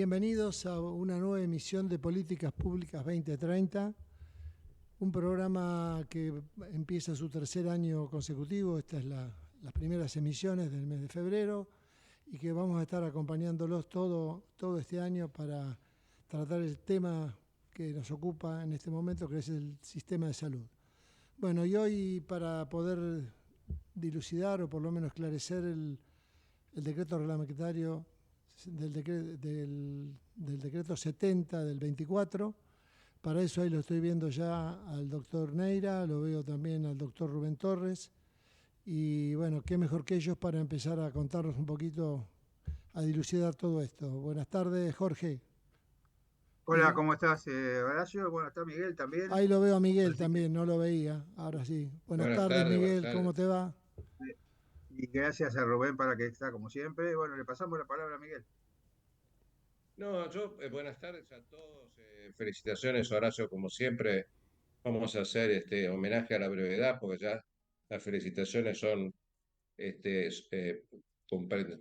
Bienvenidos a una nueva emisión de Políticas Públicas 2030, un programa que empieza su tercer año consecutivo. Estas es las primeras emisiones del mes de febrero y que vamos a estar acompañándolos todo este año para tratar el tema que nos ocupa en este momento, que es el sistema de salud. Bueno, y hoy, para poder dilucidar o por lo menos esclarecer el decreto reglamentario del decreto 70 del 24. Para eso ahí lo estoy viendo ya al doctor Neira, lo veo también al doctor Rubén Torres. Y bueno, qué mejor que ellos para empezar a contarnos un poquito, a dilucidar todo esto. Buenas tardes, Jorge. Hola, ¿cómo estás, Horacio? Bueno, está Miguel también. Ahí lo veo a Miguel Así que, también, no lo veía, ahora sí. Buenas Buenas tardes, tardes, buenas Miguel, ¿cómo tardes. te va? y gracias a Rubén para que está como siempre. Bueno, le pasamos la palabra a Miguel. No, buenas tardes a todos. Felicitaciones, Horacio, como siempre. Vamos a hacer este homenaje a la brevedad, porque ya las felicitaciones son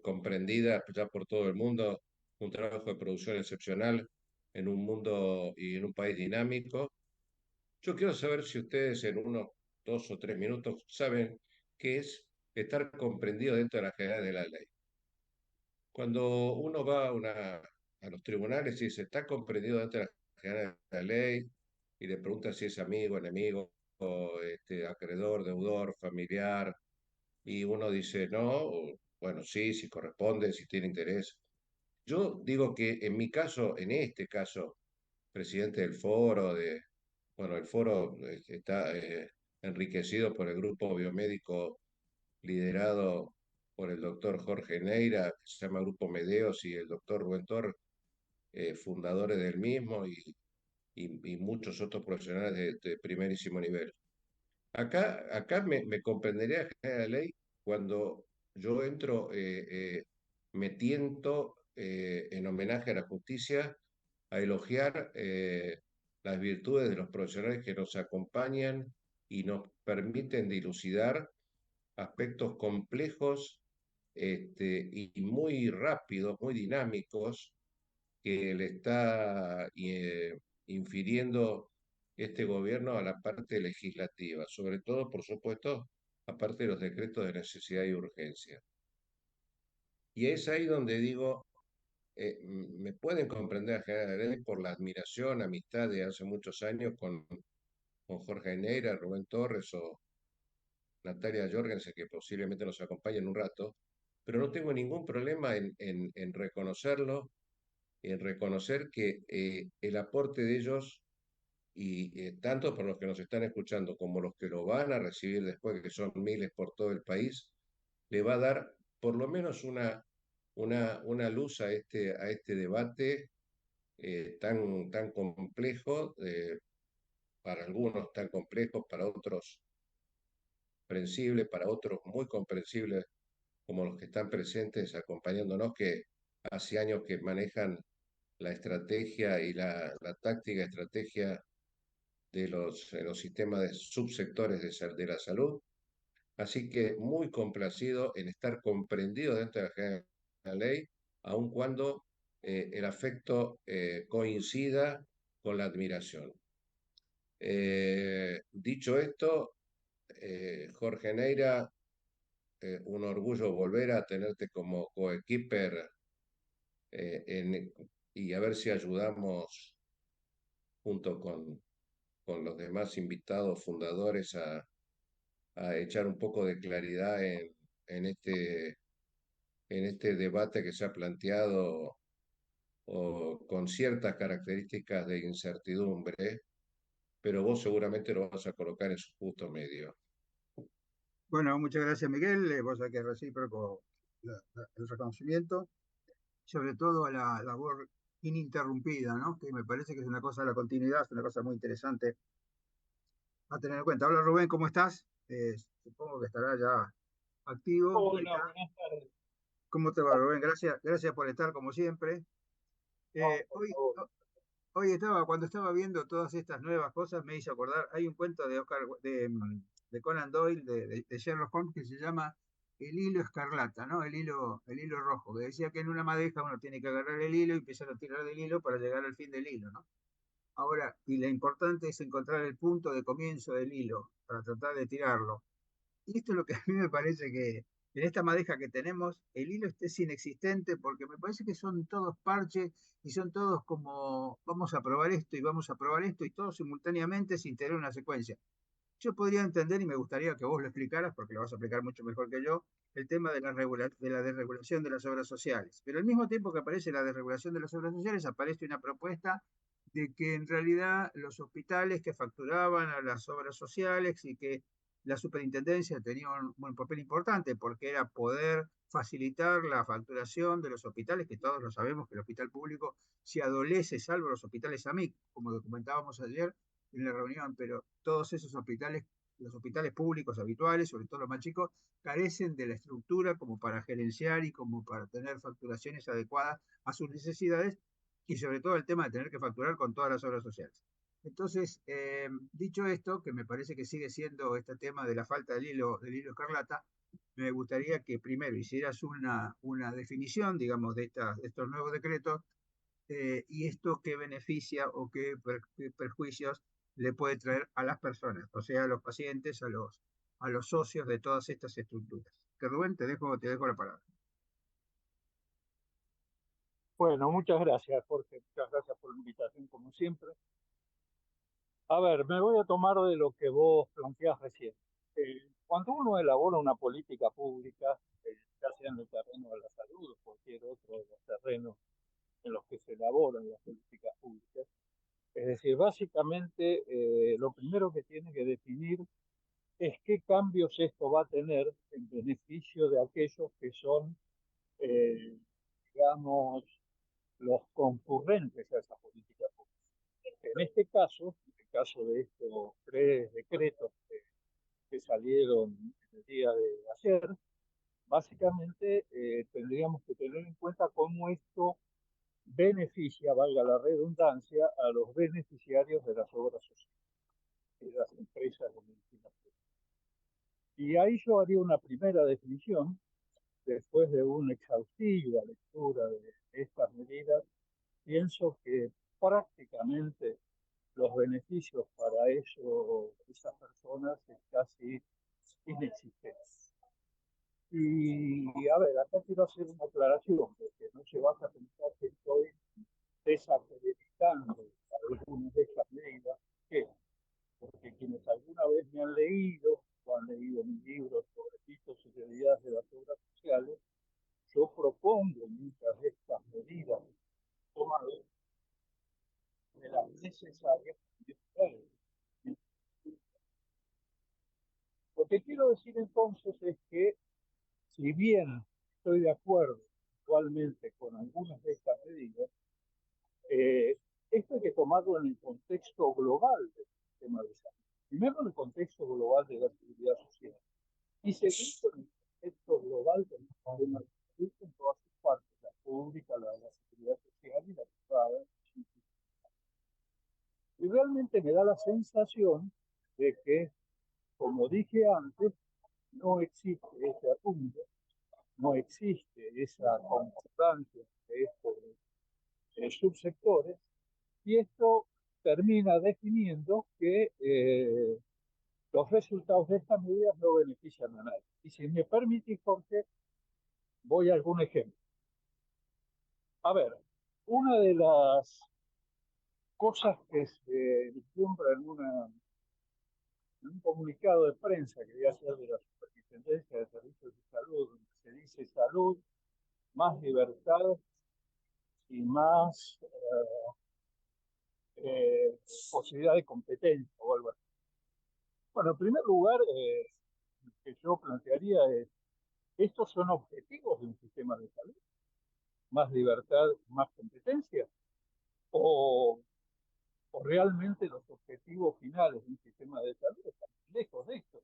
comprendidas ya por todo el mundo. Un trabajo de producción excepcional en un mundo y en un país dinámico. Yo quiero saber si ustedes en unos 2 o 3 minutos saben qué es estar comprendido dentro de la generalidad de la ley. Cuando uno va a los tribunales y se está comprendido dentro de la generalidad de la ley y le pregunta si es amigo, enemigo, acreedor, deudor, familiar, y uno dice no, o, bueno, sí, si corresponde, si tiene interés. Yo digo que en mi caso, en este caso, presidente del foro, bueno, el foro está enriquecido por el grupo biomédico liderado por el doctor Jorge Neira, que se llama Grupo Medeos, y el doctor Rubén Torres, fundadores del mismo, y muchos otros profesionales de primerísimo nivel. Acá me comprendería la ley cuando yo entro, me tiento en homenaje a la justicia a elogiar las virtudes de los profesionales que nos acompañan y nos permiten dilucidar aspectos complejos y muy rápidos, muy dinámicos, que le está infiriendo este gobierno a la parte legislativa, sobre todo, por supuesto, aparte de los decretos de necesidad y urgencia. Y es ahí donde digo, me pueden comprender a General Heredia por la admiración, amistad de hace muchos años con Jorge Neira, Rubén Torres o Natalia Jorgensen, que posiblemente nos acompañe en un rato, pero no tengo ningún problema en reconocerlo, en reconocer que el aporte de ellos, y tanto por los que nos están escuchando como los que lo van a recibir después, que son miles por todo el país, le va a dar por lo menos una luz a este debate tan complejo, para algunos tan complejo, para otros comprensible, para otros muy comprensible, como los que están presentes acompañándonos, que hace años que manejan la estrategia y la táctica estrategia de los sistemas de subsectores de la salud. Así que muy complacido en estar comprendido dentro de la ley, aun cuando el afecto coincida con la admiración. Dicho esto, Jorge Neira, un orgullo volver a tenerte como coequiper, y a ver si ayudamos junto con los demás invitados fundadores a echar un poco de claridad en en este debate que se ha planteado con ciertas características de incertidumbre, pero vos seguramente lo vas a colocar en su justo medio. Bueno, muchas gracias, Miguel. Vos sabés que es recíproco el reconocimiento, sobre todo a la labor ininterrumpida, ¿no? Que me parece que es una cosa, la continuidad es una cosa muy interesante a tener en cuenta. Hola, Rubén, ¿cómo estás? Supongo que estará ya activo. Ahí Hola, está. buenas tardes. ¿Cómo te va, Rubén? Gracias por estar como siempre. No, por Hoy, favor. Hoy cuando estaba viendo todas estas nuevas cosas, me hizo acordar, hay un cuento de Conan Doyle, de Sherlock Holmes, que se llama el hilo escarlata, ¿no? El hilo rojo, que decía que en una madeja uno tiene que agarrar el hilo y empezar a tirar del hilo para llegar al fin del hilo, ¿no? Ahora, y lo importante es encontrar el punto de comienzo del hilo para tratar de tirarlo. Y esto es lo que a mí me parece que en esta madeja que tenemos, el hilo es inexistente porque me parece que son todos parches y son todos como vamos a probar esto y vamos a probar esto y todo simultáneamente sin tener una secuencia. Yo podría entender, y me gustaría que vos lo explicaras, porque lo vas a explicar mucho mejor que yo, el tema de de la desregulación de las obras sociales. Pero al mismo tiempo que aparece la desregulación de las obras sociales, aparece una propuesta de que en realidad los hospitales que facturaban a las obras sociales y que la superintendencia tenía un papel importante porque era poder facilitar la facturación de los hospitales, que todos lo sabemos que el hospital público se adolece, salvo los hospitales AMIC, como documentábamos ayer, en la reunión, pero todos esos hospitales, los hospitales públicos habituales, sobre todo los más chicos, carecen de la estructura como para gerenciar y como para tener facturaciones adecuadas a sus necesidades y sobre todo el tema de tener que facturar con todas las obras sociales. Entonces, dicho esto, que me parece que sigue siendo este tema de la falta del hilo escarlata, me gustaría que primero hicieras una definición, digamos, de estos nuevos decretos y esto qué beneficia o qué perjuicios le puede traer a las personas, o sea, a los pacientes, a los socios de todas estas estructuras. Que Rubén, te dejo la palabra. Bueno, muchas gracias, Jorge. Muchas gracias por la invitación, como siempre. A ver, me voy a tomar de lo que vos planteás recién. Cuando uno elabora una política pública, ya sea en el terreno de la salud o cualquier otro de los terrenos en los que se elaboran las políticas públicas, es decir, básicamente lo primero que tiene que definir es qué cambios esto va a tener en beneficio de aquellos que son, eh, digamos, los concurrentes a esa política pública. En este caso, en el caso de estos tres decretos que salieron el día de ayer, básicamente tendríamos que tener en cuenta cómo esto beneficia, valga la redundancia, a los beneficiarios de las obras sociales, de las empresas de medicina pública. Y ahí yo haría una primera definición, después de una exhaustiva lectura de estas medidas, pienso que prácticamente los beneficios para esas personas es casi inexistentes. Y a ver, acá quiero hacer una aclaración, porque no se vaya a pensar que estoy desacreditando algunas de estas medidas, que porque quienes alguna vez me han leído o han leído mis libros sobre mitos y realidades de las obras sociales, yo propongo muchas de estas medidas tomadas de las necesarias. Lo que quiero decir entonces es que, si bien estoy de acuerdo actualmente con algunas de estas medidas, esto hay que tomarlo en el contexto global del sistema de salud. Primero, en el contexto global de la seguridad social. Y segundo, en el contexto global del sistema de salud en todas sus partes, la pública, la de la seguridad social y la privada. Y realmente me da la sensación de que, como dije antes, no existe ese apunte, no existe esa concordancia de estos subsectores, y esto termina definiendo que los resultados de estas medidas no benefician a nadie. Y si me permitís, Jorge, voy a algún ejemplo. A ver, una de las cosas que se vislumbra en un comunicado de prensa que voy a hacer de la Superintendencia de Servicios de Salud, donde se dice salud, más libertad y más posibilidad de competencia o algo así. Bueno, en primer lugar, lo que yo plantearía es, ¿estos son objetivos de un sistema de salud? ¿Más libertad, más competencia? ¿O realmente los objetivos finales de un sistema de salud están lejos de esto?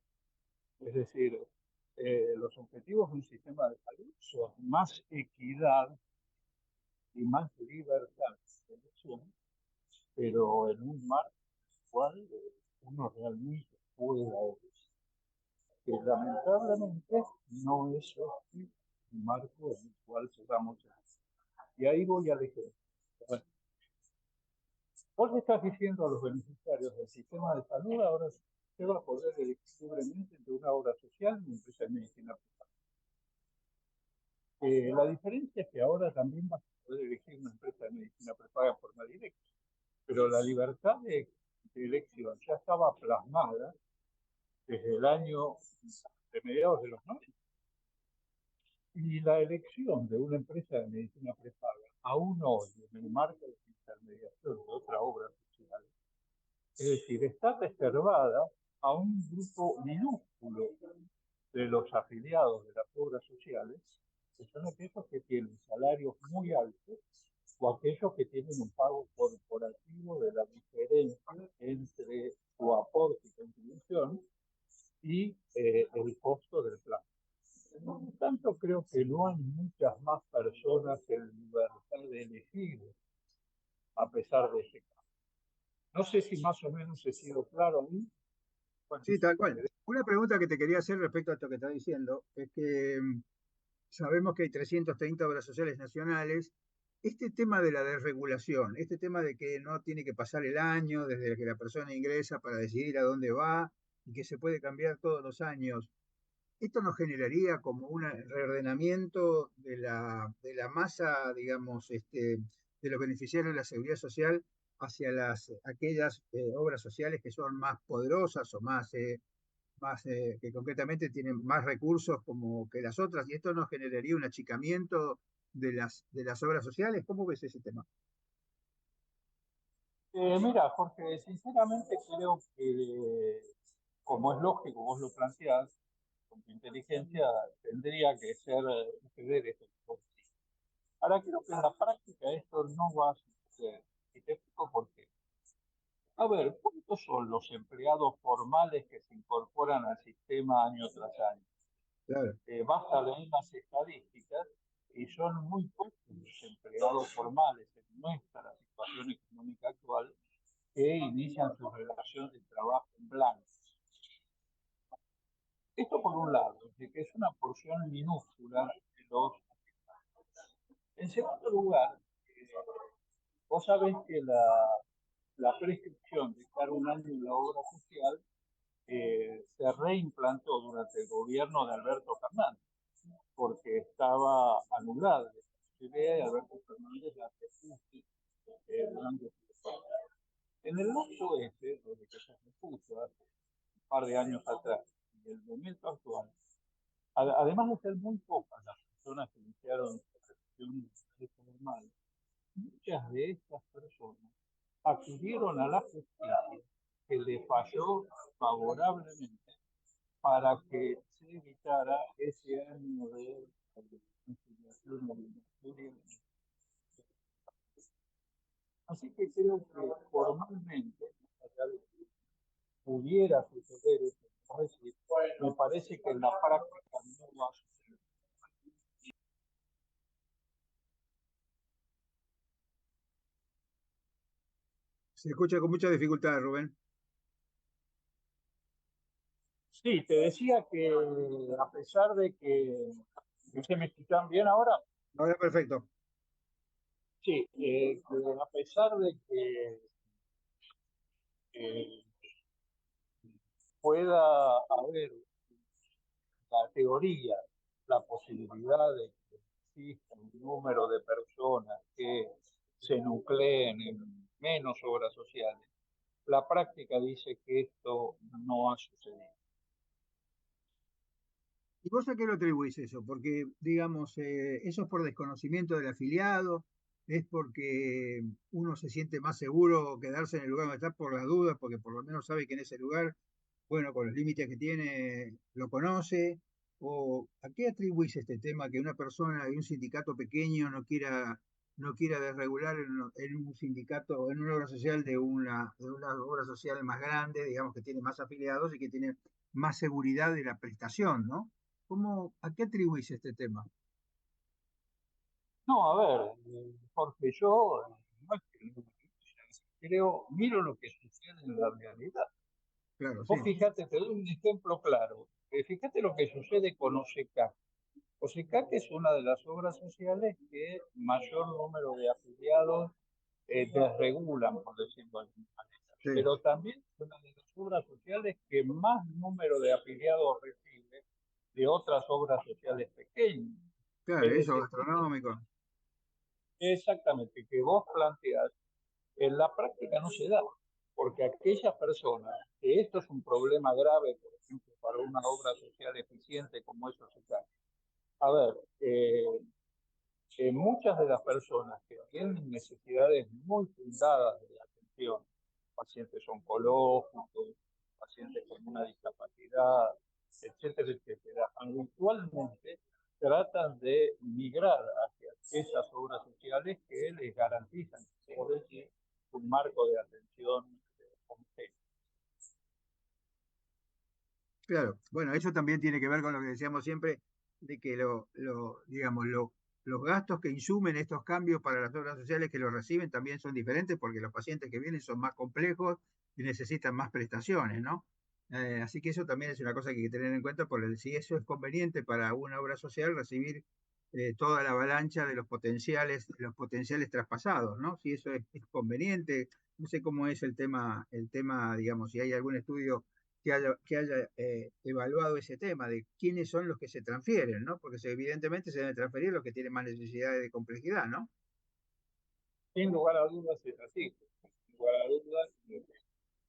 Es decir, los objetivos de un sistema de salud son más equidad y más libertad de elección, pero en un marco en el cual uno realmente pueda que lamentablemente no es un marco en el cual podamos. Y ahí voy al ejemplo. Bueno, vos le estás diciendo a los beneficiarios del sistema de salud, ahora se va a poder elegir libremente entre una obra social y una empresa de medicina prepaga. La diferencia es que ahora también vas a poder elegir una empresa de medicina prepaga en forma directa, pero la libertad de elección ya estaba plasmada desde el año de mediados de los 90. Y la elección de una empresa de medicina prepaga, aún hoy, en el marco de intermediación de otra obra social, es decir, está reservada a un grupo minúsculo de los afiliados de las obras sociales, que son aquellos que tienen salarios muy altos o aquellos que tienen un pago corporativo de la diferencia entre su aporte y contribución y el costo del plan. Por lo tanto, creo que no hay muchas más personas en libertad de elegir a pesar de ese caso. No sé si más o menos he sido claro ahí. Bueno, Sí, tal cual. Una pregunta que te quería hacer respecto a esto que estás diciendo es que sabemos que hay 330 obras sociales nacionales. Este tema de la desregulación, este tema de que no tiene que pasar el año desde que la persona ingresa para decidir a dónde va y que se puede cambiar todos los años, ¿esto nos generaría como un reordenamiento de la masa, digamos, de los beneficiarios de la seguridad social hacia aquellas obras sociales que son más poderosas o que concretamente tienen más recursos como que las otras? ¿Y esto nos generaría un achicamiento de las obras sociales? ¿Cómo ves ese tema? Mira, Jorge, sinceramente creo que, como es lógico, vos lo planteás, con tu inteligencia tendría que suceder esto. Ahora creo que en la práctica esto no va a suceder. Y te explico por qué. A ver, ¿cuántos son los empleados formales que se incorporan al sistema año tras año? Claro. Basta leer las estadísticas y son muy pocos los empleados formales en nuestra situación económica actual que inician su relación de trabajo en blanco. Esto por un lado, de que es una porción minúscula de los. En segundo lugar, vos sabés que la prescripción de estar un año en la obra social se reimplantó durante el gobierno de Alberto Fernández, porque estaba anulada esa posibilidad y Alberto Fernández la repuso durante en el lapso ese, desde que se repuso hace un par de años atrás, y el momento actual, además de ser muy pocas las personas que iniciaron su normal, muchas de estas personas acudieron a la justicia que le falló favorablemente para que se evitara ese año de conciliación obligatoria. Así que creo que formalmente, pudiera suceder eso, me parece que en la práctica no va a suceder. Se escucha con mucha dificultad, Rubén. Sí, te decía que a pesar de que ¿se me escuchan bien ahora? Ahora perfecto. Sí, que a pesar de que eh, pueda haber la teoría, la posibilidad de que exista un número de personas que se nucleen en menos obras sociales, la práctica dice que esto no ha sucedido. ¿Y vos a qué lo atribuís eso? Porque, digamos, eso es por desconocimiento del afiliado, es porque uno se siente más seguro quedarse en el lugar donde está por las dudas, porque por lo menos sabe que en ese lugar, bueno, con los límites que tiene, lo conoce. ¿O a qué atribuís este tema que una persona de un sindicato pequeño no quiera desregular en un sindicato, en una obra social de una obra social más grande, digamos que tiene más afiliados y que tiene más seguridad de la prestación, ¿no? ¿A qué atribuís este tema? No, a ver, Jorge, yo no es que miro lo que sucede en la realidad. Claro, sí. Vos fíjate, te doy un ejemplo claro. fíjate lo que sucede con OSECAC. OSECAC es una de las obras sociales que mayor número de afiliados desregulan, por decirlo de alguna manera. Sí, Pero también es una de las obras sociales que más número de afiliados recibe de otras obras sociales pequeñas. claro, Es eso decir, gastronómico. exactamente, que vos planteás, en la práctica no se da, porque aquellas personas, que esto es un problema grave, por ejemplo, para una obra social eficiente como eso se trata. A ver, muchas de las personas que tienen necesidades muy fundadas de atención, pacientes oncológicos, pacientes con una discapacidad, etcétera, etcétera, habitualmente tratan de migrar hacia esas obras sociales que les garantizan, por decir, un marco de atención completo. Claro, bueno, eso también tiene que ver con lo que decíamos siempre, de que digamos, los gastos que insumen estos cambios para las obras sociales que los reciben también son diferentes porque los pacientes que vienen son más complejos y necesitan más prestaciones, ¿no? Así que eso también es una cosa que hay que tener en cuenta, porque si eso es conveniente para una obra social recibir toda la avalancha de los potenciales traspasados, ¿no? Si eso es conveniente, no sé cómo es el tema, digamos, si hay algún estudio que haya evaluado ese tema de quiénes son los que se transfieren, ¿no? Porque evidentemente se deben transferir los que tienen más necesidades de complejidad, ¿no? Sin lugar a dudas es así. Sin lugar a dudas,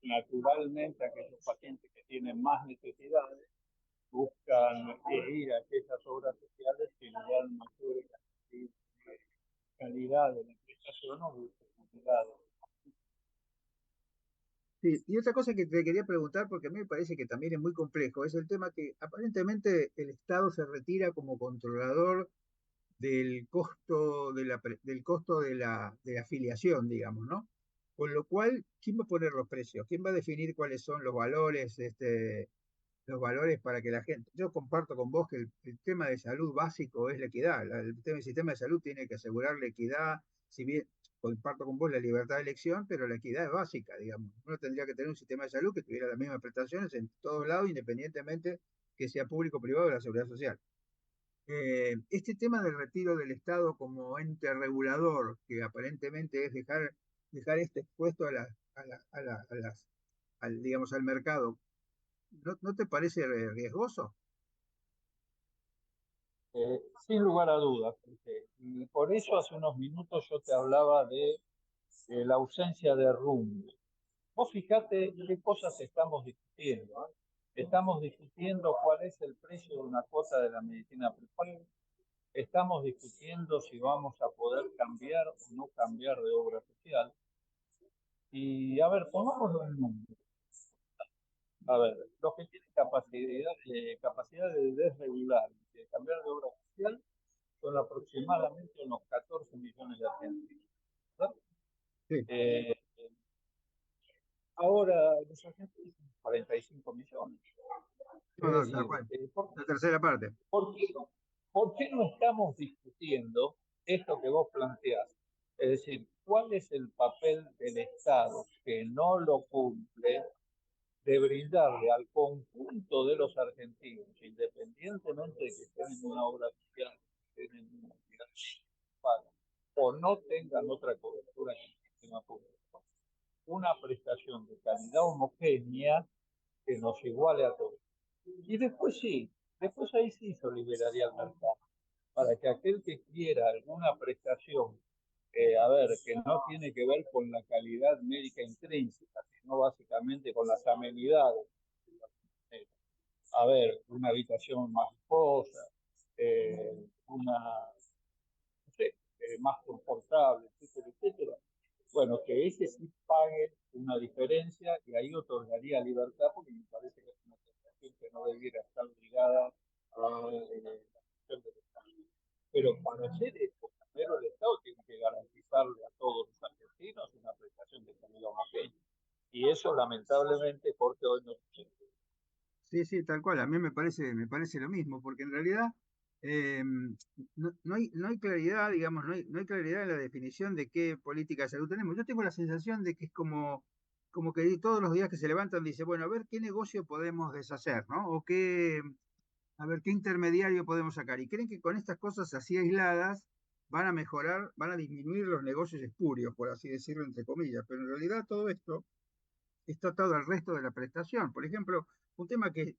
naturalmente aquellos pacientes que tienen más necesidades buscan ir a aquellas obras sociales que le dan mayor calidad de la prestación o de calidad. Sí, y otra cosa que te quería preguntar, porque a mí me parece que también es muy complejo, es el tema que aparentemente el Estado se retira como controlador del costo del costo de la afiliación, digamos, ¿no? Con lo cual, ¿quién va a poner los precios? ¿Quién va a definir cuáles son los valores para que la gente? Yo comparto con vos que el tema de salud básico es la equidad. El sistema de salud tiene que asegurar la equidad, si bien comparto con vos la libertad de elección, pero la equidad es básica, digamos. Uno tendría que tener un sistema de salud que tuviera las mismas prestaciones en todos lados, independientemente que sea público o privado de la seguridad social. Este tema del retiro del Estado como ente regulador, que aparentemente es dejar esto expuesto digamos, al mercado, ¿no te parece riesgoso? Sin lugar a dudas, y por eso hace unos minutos yo te hablaba de la ausencia de rumbo. Vos fijate qué cosas estamos discutiendo, ¿eh? Estamos discutiendo cuál es el precio de una cuota de la medicina prepaga. Estamos discutiendo si vamos a poder cambiar o no cambiar de obra social. Y a ver, pongámoslo en número. A ver, los que tienen capacidad de desregular, de cambiar de obra social, son aproximadamente unos 14 millones de argentinos, ¿verdad? Sí, Eh, ahora los argentinos son 45 millones. no, Es no, tal decir, cual. La tercera parte. ¿por qué por qué no estamos discutiendo esto que vos planteás? Es decir, ¿cuál es el papel del Estado que no lo cumple de brindarle al conjunto de los argentinos, independientemente de que estén en una obra social, estén en una unidad paga, o no tengan otra cobertura en el sistema público, una prestación de calidad homogénea que nos iguale a todos? Y después sí, después ahí sí se liberaría el mercado, para que aquel que quiera alguna prestación, a ver, que no tiene que ver con la calidad médica intrínseca, sino básicamente con las amenidades. A ver, una habitación más lujosa, una, no sé, más confortable, etcétera, etcétera. Bueno, que ese sí pague una diferencia y ahí otorgaría libertad, porque me parece que es una prestación que no debiera estar obligada a la gestión del Estado. Pero para hacer esto, primero el Estado tiene que garantizarle a todos los argentinos una prestación de calidad homogénea. Y eso lamentablemente, porque hoy no sucede. Sí, sí, tal cual. A mí me parece lo mismo, porque en realidad eh, no hay claridad, digamos, no hay claridad en la definición de qué política de salud tenemos. Yo tengo la sensación de que es como como que todos los días que se levantan dice, bueno, a ver qué negocio podemos deshacer, ¿no? O qué, a ver qué intermediario podemos sacar. Y creen que con estas cosas así aisladas van a mejorar, van a disminuir los negocios espurios, por así decirlo, entre comillas. Pero en realidad todo esto está atado al resto de la prestación. Por ejemplo, un tema que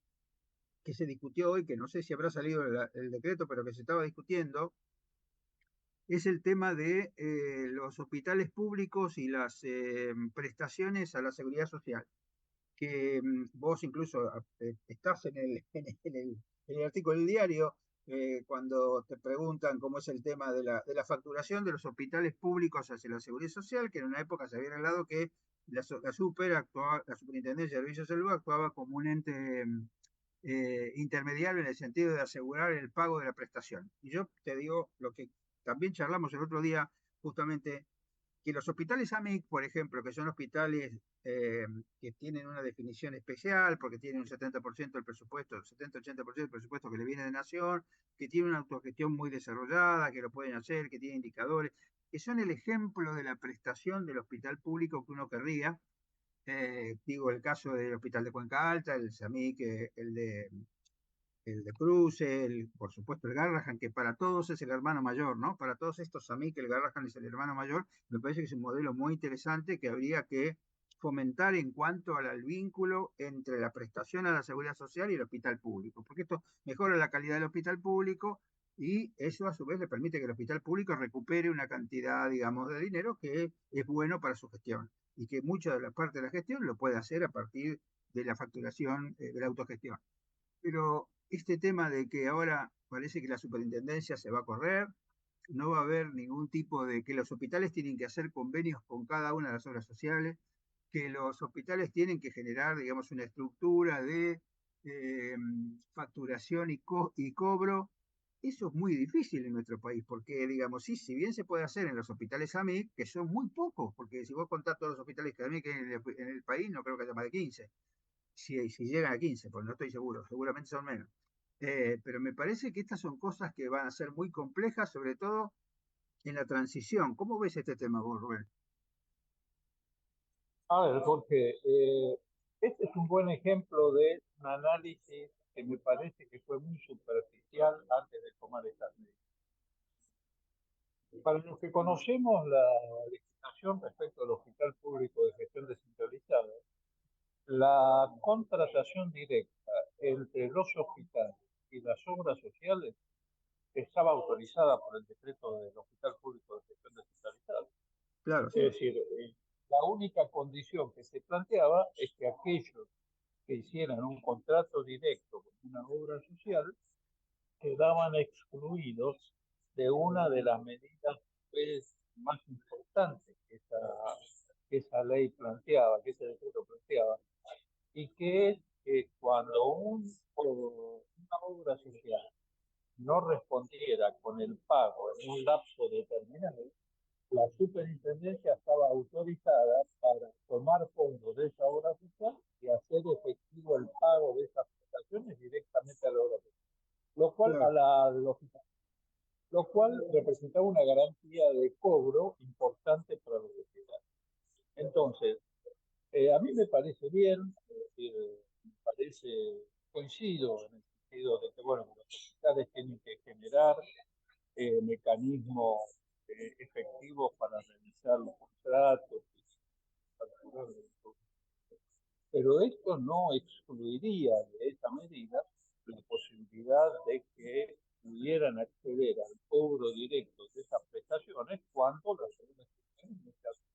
se discutió hoy, que no sé si habrá salido el decreto, pero que se estaba discutiendo, es el tema de los hospitales públicos y las prestaciones a la seguridad social, que vos incluso estás en el artículo del diario, cuando te preguntan cómo es el tema de la facturación de los hospitales públicos hacia la seguridad social, que en una época se había arreglado que la Superintendencia de Servicios de Salud actuaba como un ente intermediario en el sentido de asegurar el pago de la prestación. Y yo te digo lo que también charlamos el otro día, justamente, que los hospitales AMIC, por ejemplo, que son hospitales que tienen una definición especial, porque tienen un 70% del presupuesto, 70-80% del presupuesto que le viene de Nación, que tienen una autogestión muy desarrollada, que lo pueden hacer, que tienen indicadores, que son el ejemplo de la prestación del hospital público que uno querría. Digo, el caso del Hospital de Cuenca Alta, el SAMIC, el de Cruce, por supuesto el Garrahan, que para todos es el hermano mayor, ¿no? Para todos estos AMIC, el Garrahan es el hermano mayor. Me parece que es un modelo muy interesante que habría que fomentar en cuanto al vínculo entre la prestación a la seguridad social y el hospital público, porque esto mejora la calidad del hospital público y eso a su vez le permite que el hospital público recupere una cantidad, digamos, de dinero que es bueno para su gestión y que mucha de la parte de la gestión lo puede hacer a partir de la facturación, de la autogestión. Pero este tema de que ahora parece que la superintendencia se va a correr, no va a haber ningún tipo de que los hospitales tienen que hacer convenios con cada una de las obras sociales, que los hospitales tienen que generar, digamos, una estructura de eh, facturación y cobro. Eso es muy difícil en nuestro país, porque, digamos, sí, si bien se puede hacer en los hospitales AMIC, que son muy pocos, porque si vos contás todos los hospitales que AMIC en el país, no creo que haya más de 15 si llegan a 15, pues no estoy seguro, seguramente son menos. Pero me parece que estas son cosas que van a ser muy complejas, sobre todo en la transición. ¿Cómo ves este tema vos, Rubén? A ver, Jorge, este es un buen ejemplo de un análisis que me parece que fue muy superficial antes de tomar estas medidas. Para los que conocemos la legislación respecto al Hospital Público de Gestión Descentralizada, la contratación directa entre los hospitales y las obras sociales estaba autorizada por el decreto del Hospital Público de Gestión Descentralizada. Claro, Es decir, la única condición que se planteaba es que aquellos que hicieran un contrato directo con una obra social quedaban excluidos de una de las medidas pues, más importantes que esa ley planteaba, que ese decreto planteaba, y que es que cuando una obra social no respondiera con el pago en un lapso determinado, la superintendencia estaba autorizada para tomar fondos de esa obra social y hacer efectivo el pago de esas prestaciones directamente a la obra social, lo cual claro. lo cual representaba una garantía de cobro importante para los hospitales. Entonces, a mí me parece bien, me parece, coincido en el sentido de que, bueno, los hospitales tienen que generar mecanismos efectivos para realizar los contratos y facturar. Pero esto no excluiría de esta medida la posibilidad de que pudieran acceder al cobro directo de esas prestaciones cuando las obras no se hacen.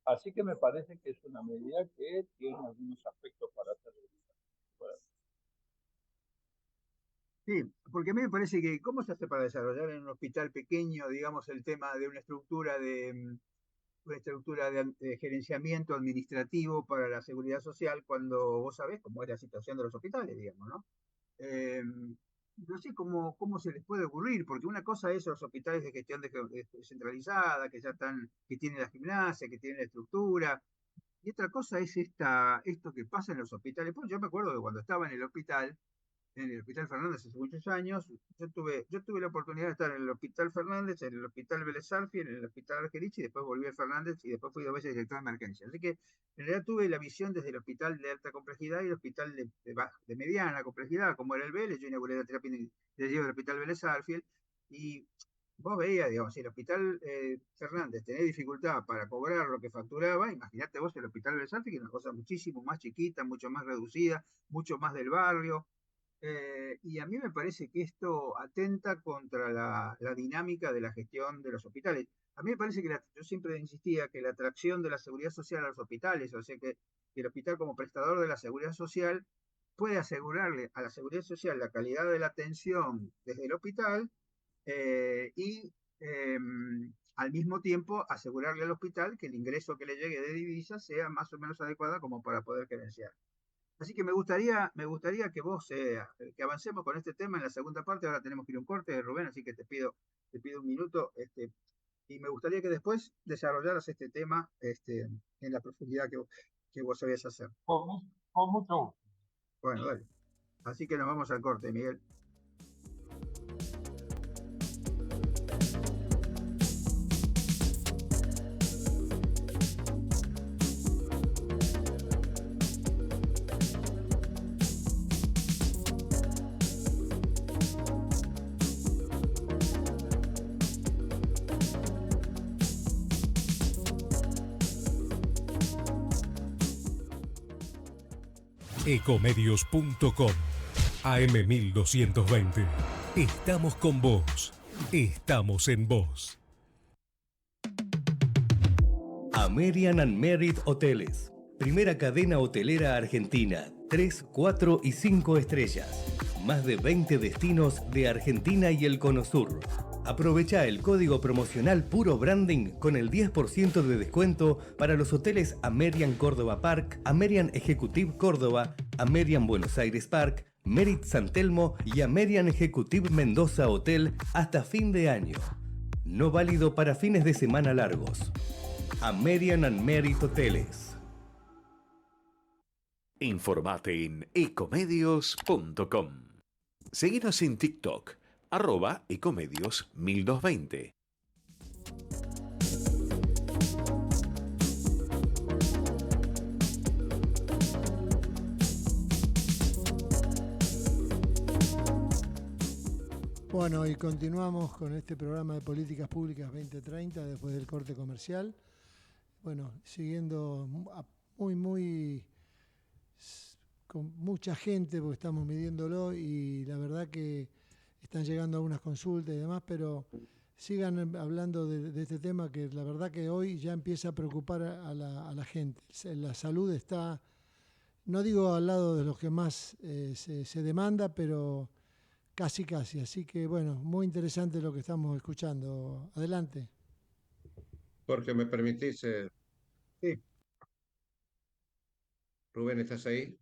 Así que me parece que es una medida que tiene algunos aspectos para hacer. Sí, porque a mí me parece que, ¿cómo se hace para desarrollar en un hospital pequeño, digamos, el tema de una estructura de gerenciamiento administrativo para la seguridad social cuando vos sabés cómo es la situación de los hospitales, digamos, ¿no? Eh, no sé cómo se les puede ocurrir, porque una cosa es los hospitales de gestión descentralizada, que ya están, que tienen la gimnasia, que tienen la estructura, y otra cosa es esto que pasa en los hospitales. Pues yo me acuerdo que cuando estaba en el hospital, en el Hospital Fernández hace muchos años. Yo tuve la oportunidad de estar en el Hospital Fernández, en el Hospital Vélez Sarsfield, en el Hospital Argerich, y después volví al Fernández y después fui 2 veces director de emergencia. Así que en realidad tuve la visión desde el hospital de alta complejidad y el hospital de mediana complejidad, como era el Vélez. Yo inauguré la terapia intensiva del Hospital Vélez Sarsfield y vos veías, digamos, si el Hospital Fernández tenía dificultad para cobrar lo que facturaba, imagínate vos el Hospital Vélez Sarsfield, que es una cosa muchísimo más chiquita, mucho más reducida, mucho más del barrio. Y a mí me parece que esto atenta contra la dinámica de la gestión de los hospitales. A mí me parece que yo siempre insistía que la atracción de la seguridad social a los hospitales, o sea que el hospital como prestador de la seguridad social puede asegurarle a la seguridad social la calidad de la atención desde el hospital y al mismo tiempo asegurarle al hospital que el ingreso que le llegue de divisas sea más o menos adecuada como para poder gerenciar. Así que me gustaría que vos, que avancemos con este tema en la segunda parte. Ahora tenemos que ir a un corte, Rubén, así que te pido un minuto, y me gustaría que después desarrollaras este tema, en la profundidad que vos sabías hacer. Con mucho gusto. Bueno, dale. Así que nos vamos al corte, Miguel. Ecomedios.com AM1220. Estamos con vos. Estamos en vos. American and Merit Hoteles. Primera cadena hotelera argentina. 3, 4 y 5 estrellas. Más de 20 destinos de Argentina y el Cono Sur. Aprovecha el código promocional Puro Branding con el 10% de descuento para los hoteles American Córdoba Park, American Executive Córdoba, American Buenos Aires Park, Merit San Telmo y American Executive Mendoza Hotel hasta fin de año. No válido para fines de semana largos. American and Merit Hoteles. Informate en ecomedios.com. Seguinos en TikTok, @ecomedios1220. Bueno, y continuamos con este programa de Políticas Públicas 2030 después del corte comercial. Bueno, siguiendo con mucha gente, porque estamos midiéndolo y la verdad que están llegando algunas consultas y demás, pero sigan hablando de este tema que la verdad que hoy ya empieza a preocupar a la gente. La salud está, no digo al lado de los que más se demanda, pero casi. Así que bueno, muy interesante lo que estamos escuchando. Adelante. Jorge, ¿me permitís? Sí. Rubén, ¿estás ahí?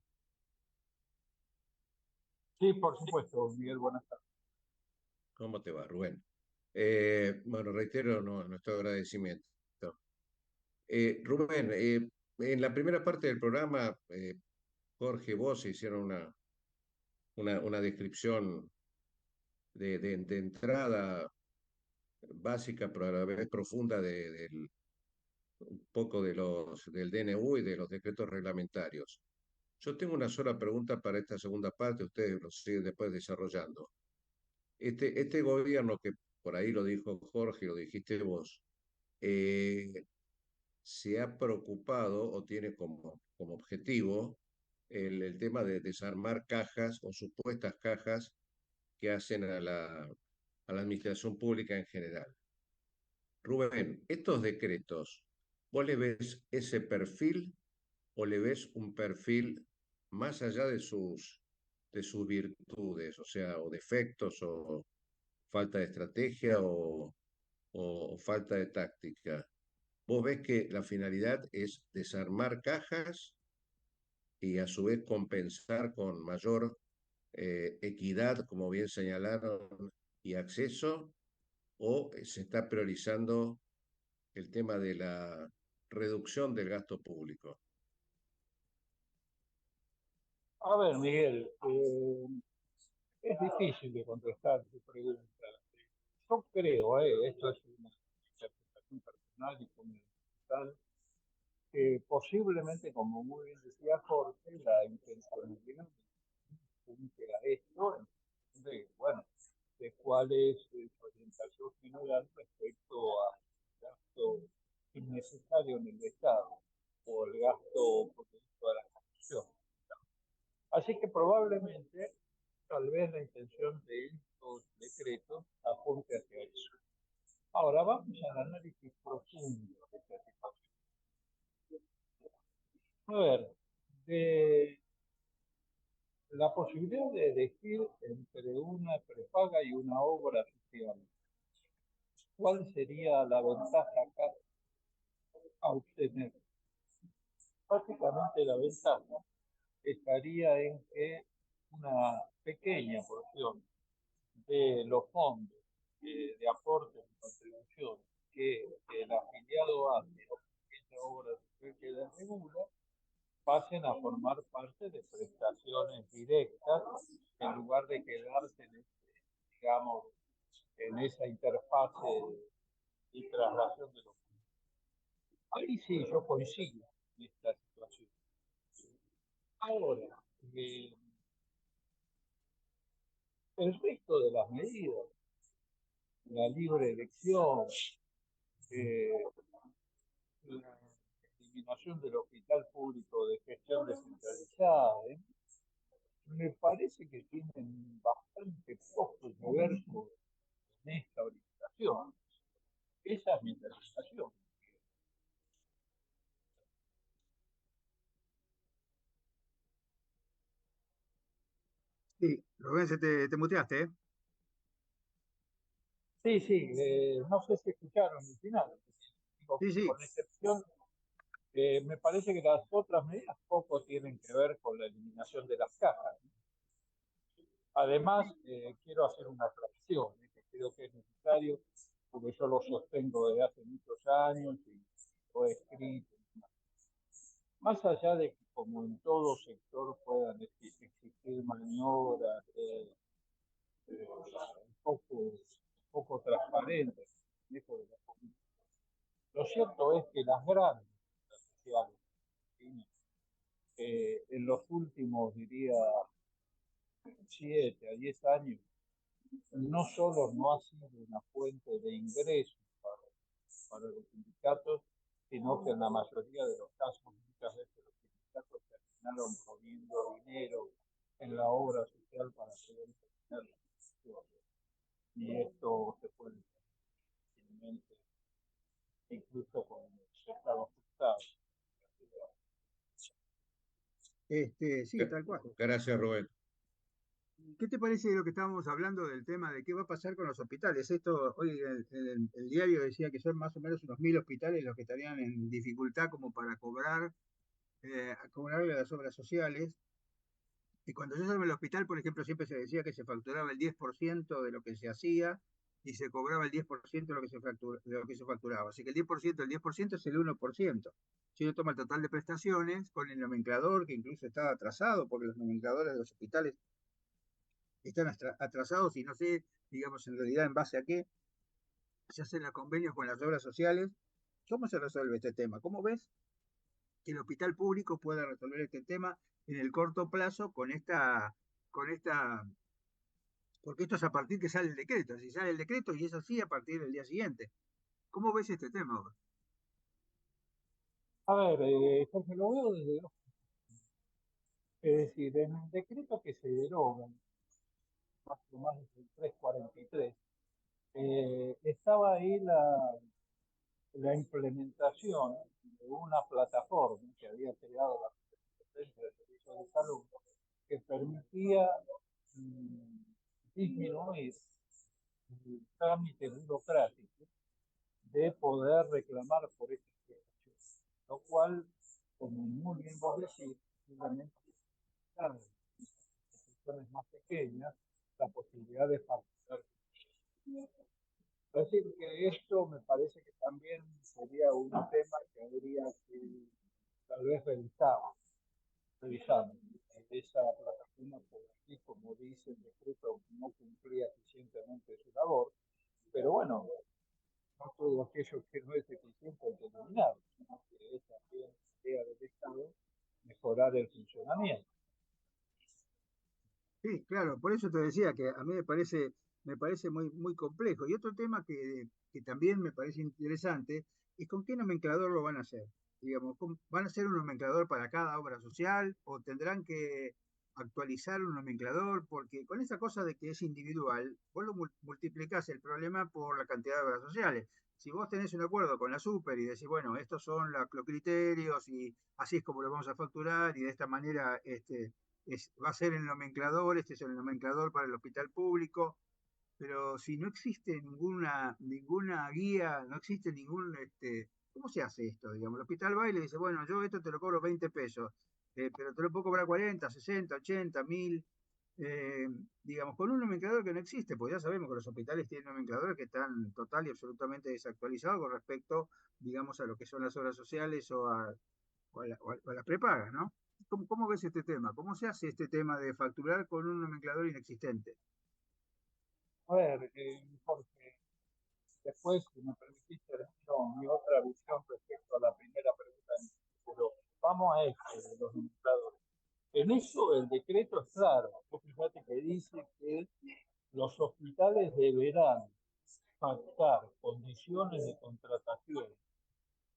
Sí, por supuesto, Miguel, buenas tardes. ¿Cómo te va, Rubén? Bueno, reitero nuestro agradecimiento. Rubén, en la primera parte del programa, Jorge y vos hicieron una descripción de entrada básica, pero a la vez profunda un poco del DNU y de los decretos reglamentarios. Yo tengo una sola pregunta para esta segunda parte, ustedes lo siguen después desarrollando. Este gobierno, que por ahí lo dijo Jorge, lo dijiste vos, se ha preocupado o tiene como objetivo el tema de desarmar cajas o supuestas cajas que hacen a la administración pública en general. Rubén, estos decretos, ¿vos le ves ese perfil o le ves un perfil más allá de sus virtudes, o sea, o defectos, o falta de estrategia, o falta de táctica? ¿Vos ves que la finalidad es desarmar cajas y a su vez compensar con mayor equidad, como bien señalaron, y acceso, o se está priorizando el tema de la reducción del gasto público? A ver, Miguel, Es difícil de contestar tu pregunta. Yo creo, esto es una interpretación personal y fundamental, que posiblemente, como muy bien decía Jorge, la intencionalidad apunte a esto, de, bueno, de cuál es su orientación general respecto al gasto innecesario en el Estado o el gasto producto de la construcción. Así que probablemente, tal vez la intención de estos decretos apunte hacia eso. Ahora vamos al análisis profundo de esta situación. A ver, de la posibilidad de elegir entre una prepaga y una obra social, ¿cuál sería la ventaja acá a obtener? Básicamente la ventaja estaría en que una pequeña porción de los fondos de aportes y contribución que el afiliado hace a esa obra social que le regula, pasen a formar parte de prestaciones directas en lugar de quedarse en digamos, en esa interfase y traslación de los fondos. Ahí sí, yo coincido en esta situación. Ahora, el resto de las medidas, la libre elección, la eliminación del hospital público de gestión descentralizada, me parece que tienen bastante poco que ver con esta orientación. Esa es mi interpretación. Sí, Rubén, te muteaste, ¿eh? Sí, sí, no sé si escucharon el final. Digo, Sí, sí. con excepción, me parece que las otras medidas poco tienen que ver con la eliminación de las cajas. Además, quiero hacer una aclaración, que creo que es necesario, porque yo lo sostengo desde hace muchos años y lo he escrito. Más allá de que, como en todo sector, puedan existir maniobras poco transparentes, lo cierto es que las grandes sociales en los últimos, diría, 7 a 10 años, no solo no ha sido una fuente de ingresos para los sindicatos, sino que en la mayoría de los casos, muchas veces los sindicatos terminaron poniendo dinero en la obra social para poder terminar la gestión. Y esto se puede fácilmente, incluso con estados ajustado. Sí, tal cual. Gracias, Rubén. ¿Qué te parece de lo que estábamos hablando del tema de qué va a pasar con los hospitales? Esto, hoy el diario decía que son más o menos unos 1000 hospitales los que estarían en dificultad como para cobrarle a las obras sociales. Y cuando yo estaba en el hospital, por ejemplo, siempre se decía que se facturaba el 10% de lo que se hacía y se cobraba el 10% de lo que se facturaba. Así que el 10% es el 1%. Si uno toma el total de prestaciones con el nomenclador, que incluso estaba atrasado, porque los nomencladores de los hospitales están atrasados y no sé, digamos, en realidad en base a qué se hacen los convenios con las obras sociales. ¿Cómo se resuelve este tema? ¿Cómo ves que el hospital público pueda resolver este tema en el corto plazo con esta, porque esto es a partir que sale el decreto, si sale el decreto y es así a partir del día siguiente? ¿Cómo ves este tema vos? A ver, Jorge, lo veo desde dos. Es decir, en el decreto que se deroga, más del 343, estaba ahí la implementación de una plataforma que había creado la Superintendencia de Servicios de Salud que permitía disminuir el trámite burocrático de poder reclamar por estas prestaciones, lo cual, como muy bien vos decís, simplemente las instituciones más pequeñas la posibilidad de facturar. Es decir, que esto me parece que también sería un tema que habría que tal vez revisar esa plataforma por así como dice dice el decreto no cumplía eficientemente su labor, pero bueno, no todo aquello que no es eficiente hay que eliminar, sino que es también tarea del Estado mejorar el funcionamiento. Sí, claro, por eso te decía que a mí me parece muy, muy complejo. Y otro tema que también me parece interesante es con qué nomenclador lo van a hacer. Digamos, ¿van a ser un nomenclador para cada obra social o tendrán que actualizar un nomenclador? Porque con esa cosa de que es individual, vos lo multiplicás el problema por la cantidad de obras sociales. Si vos tenés un acuerdo con la super y decís, bueno, estos son los criterios y así es como lo vamos a facturar y de esta manera va a ser el nomenclador, este es el nomenclador para el hospital público, pero si no existe ninguna guía, no existe ¿cómo se hace esto? Digamos, el hospital va y le dice, bueno, yo esto te lo cobro 20 pesos, pero te lo puedo cobrar 40, 60, 80, 1000, eh, digamos, con un nomenclador que no existe, porque ya sabemos que los hospitales tienen nomencladores que están total y absolutamente desactualizados con respecto, digamos, a lo que son las obras sociales o a las prepagas, ¿no? ¿Cómo ves este tema? ¿Cómo se hace este tema de facturar con un nomenclador inexistente? A ver, Jorge, después, si me permitiste, termino mi otra visión respecto a la primera pregunta, pero vamos a esto de los nomencladores. En eso el decreto es claro. Vos fíjate que dice que los hospitales deberán pactar condiciones de contratación,